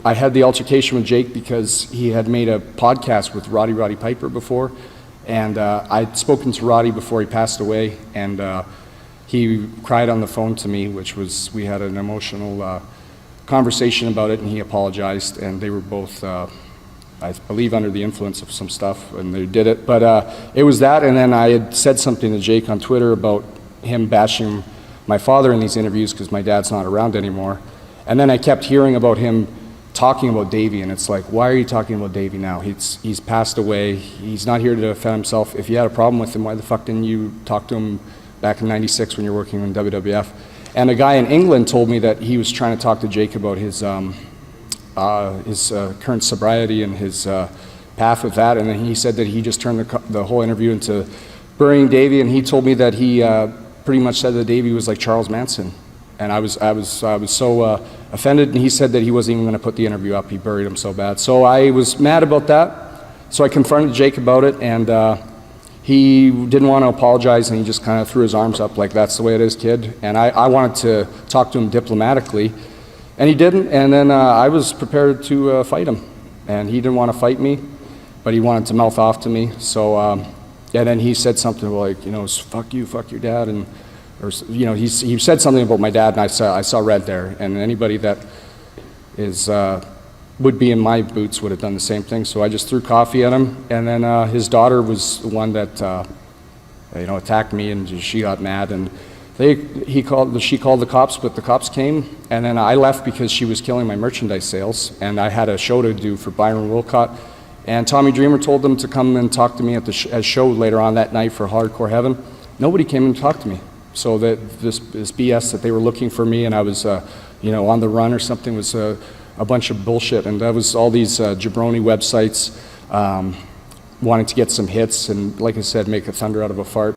I had the altercation with Jake because he had made a podcast with Roddy Piper before, and I'd spoken to Roddy before he passed away, and he cried on the phone to me, we had an emotional conversation about it, and he apologized, and they were both, I believe, under the influence of some stuff, and they did it. But it was that, and then I had said something to Jake on Twitter about him bashing my father in these interviews because my dad's not around anymore. And then I kept hearing about him talking about Davey, and it's like, why are you talking about Davey now? He's passed away. He's not here to defend himself. If you had a problem with him, why the fuck didn't you talk to him back in '96 when you were working in WWF? And a guy in England told me that he was trying to talk to Jake about his current sobriety and his path with that, and then he said that he just turned the whole interview into burying Davey, and he told me that he pretty much said that Davey was like Charles Manson, and I was so offended, and he said that he wasn't even going to put the interview up. He buried him so bad. So I was mad about that. So I confronted Jake about it, and he didn't want to apologize, and he just kind of threw his arms up like, that's the way it is, kid. And I wanted to talk to him diplomatically, and he didn't, and then I was prepared to fight him. And he didn't want to fight me, but he wanted to mouth off to me. So, and then he said something like, fuck you, fuck your dad, and he said something about my dad, and I saw red there. And anybody that would be in my boots would have done the same thing. So I just threw coffee at him, and then his daughter was the one that attacked me, and she got mad, and she called the cops, but the cops came, and then I left because she was killing my merchandise sales, and I had a show to do for Byron Wilcott, and Tommy Dreamer told them to come and talk to me at the show later on that night for Hardcore Heaven. Nobody came and talked to me. So that this BS that they were looking for me and I was on the run or something was a bunch of bullshit. And that was all these jabroni websites wanting to get some hits and, like I said, make a thunder out of a fart.